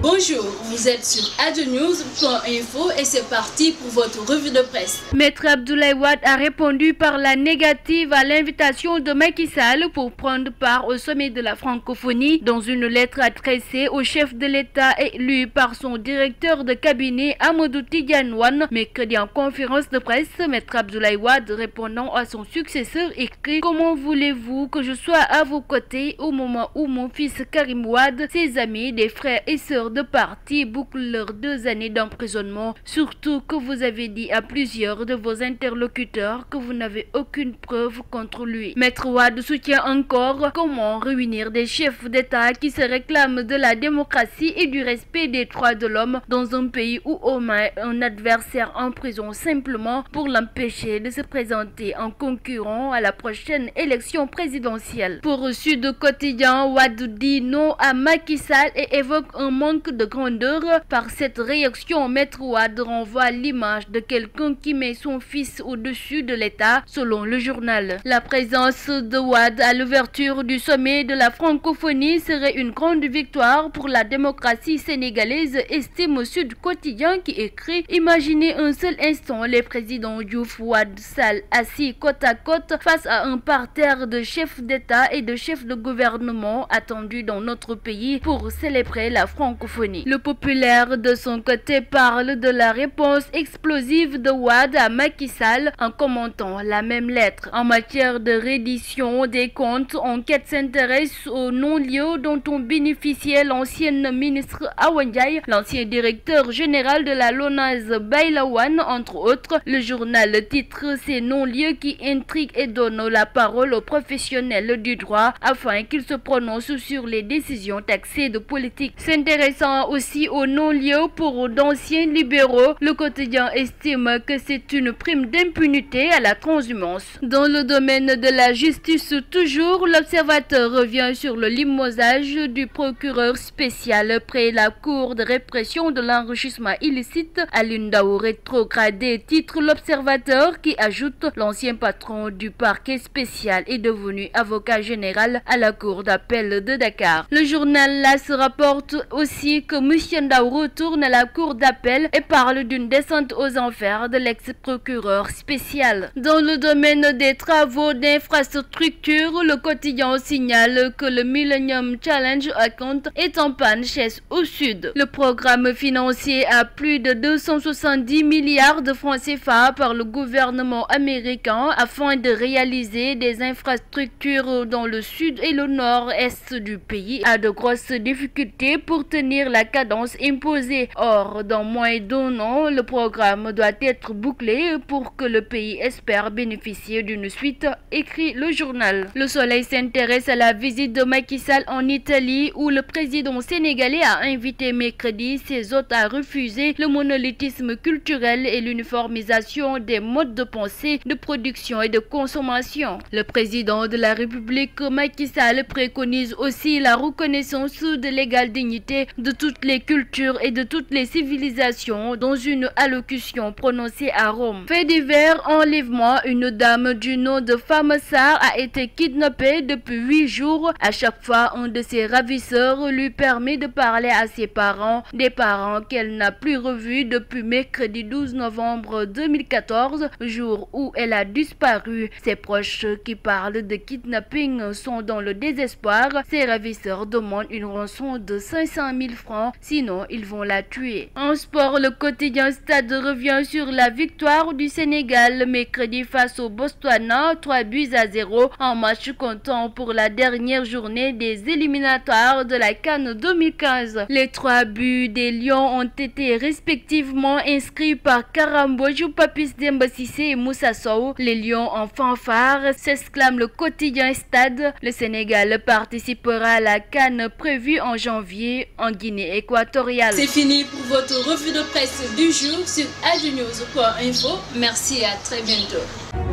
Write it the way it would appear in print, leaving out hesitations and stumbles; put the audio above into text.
Bonjour, vous êtes sur adnews.info et c'est parti pour votre revue de presse. Maître Abdoulaye Wade a répondu par la négative à l'invitation de Macky Sall pour prendre part au sommet de la francophonie. Dans une lettre adressée au chef de l'État et lue par son directeur de cabinet Amadou Tidiane Wane, mercredi en conférence de presse, Maître Abdoulaye Wade répondant à son successeur écrit: Comment voulez-vous que je sois à vos côtés au moment où mon fils Karim Wade, ses amis, des frères et sœurs de parti bouclent leurs 2 années d'emprisonnement, surtout que vous avez dit à plusieurs de vos interlocuteurs que vous n'avez aucune preuve contre lui. Maître Wade soutient encore: comment réunir des chefs d'État qui se réclament de la démocratie et du respect des droits de l'homme dans un pays où on met un adversaire en prison simplement pour l'empêcher de se présenter en concurrent à la prochaine élection présidentielle. Pour Sud Quotidien, Wade dit non à Macky Sall et évoque un manque de grandeur. Par cette réaction, Maître Wade renvoie l'image de quelqu'un qui met son fils au-dessus de l'État, selon le journal. La présence de Wade à l'ouverture du sommet de la francophonie serait une grande victoire pour la démocratie sénégalaise, estime Sud Quotidien qui écrit: Imaginez un seul instant les présidents Diouf, Wade, Sall assis côte à côte face à un parterre de chefs d'État et de chefs de gouvernement attendus dans notre pays pour célébrer la francophonie. Le Populaire de son côté parle de la réponse explosive de Wade à Macky Sall en commentant la même lettre. En matière de reddition des comptes, enquête s'intéresse au non-lieu dont ont bénéficié l'ancienne ministre Awa Ndiaye, l'ancien directeur général de la LONASE Bayla Wane, entre autres. Le journal titre ces non-lieux qui intriguent et donnent la parole aux professionnels du droit afin qu'ils se prononcent sur les décisions taxées de politique. S'intéressant aussi aux non-lieux pour d'anciens libéraux, le quotidien estime que c'est une prime d'impunité à la transhumance. Dans le domaine de la justice toujours, l'Observateur revient sur le limogeage du procureur spécial près la Cour de répression de l'enrichissement illicite. Alioune Ndao rétrogradé, titre l'Observateur qui ajoute: l'ancien patron du parquet spécial est devenu avocat général à la Cour d'appel de Dakar. Le journal LAS rapporte aussi que M. Ndao retourne à la cour d'appel et parle d'une descente aux enfers de l'ex-procureur spécial. Dans le domaine des travaux d'infrastructure, le quotidien signale que le Millennium Challenge Account est en panne au Sud. Le programme financier à plus de 270 milliards de francs CFA par le gouvernement américain afin de réaliser des infrastructures dans le sud et le nord-est du pays a de grosses difficultés pour tenir la cadence imposée. Or, dans moins d'1 an, le programme doit être bouclé pour que le pays espère bénéficier d'une suite, écrit le journal. Le Soleil s'intéresse à la visite de Macky Sall en Italie où le président sénégalais a invité mercredi ses hôtes à refuser le monolithisme culturel et l'uniformisation des modes de pensée, de production et de consommation. Le président de la République, Macky Sall, préconise aussi la reconnaissance de l'égale dignité de toutes les cultures et de toutes les civilisations dans une allocution prononcée à Rome. Fait divers, enlèvement: une dame du nom de Fama Sarr a été kidnappée depuis 8 jours. À chaque fois, un de ses ravisseurs lui permet de parler à ses parents, des parents qu'elle n'a plus revus depuis mercredi 12 novembre 2014, jour où elle a disparu. Ses proches qui parlent de kidnapping sont dans le désespoir. Ses ravisseurs demandent une rançon de 500 000 francs, sinon ils vont la tuer. En sport, le quotidien Stade revient sur la victoire du Sénégal mercredi face au Botswana, 3-0 en match comptant pour la dernière journée des éliminatoires de la CAN 2015. Les 3 buts des Lions ont été respectivement inscrits par Karambodj, Papis Demba Cissé et Moussa Sow. Les Lions en fanfare, s'exclame le quotidien Stade. Le Sénégal participera à la CAN prévue en janvier en Guinée équatoriale. C'est fini pour votre revue de presse du jour sur adnews.info. Merci et à très bientôt.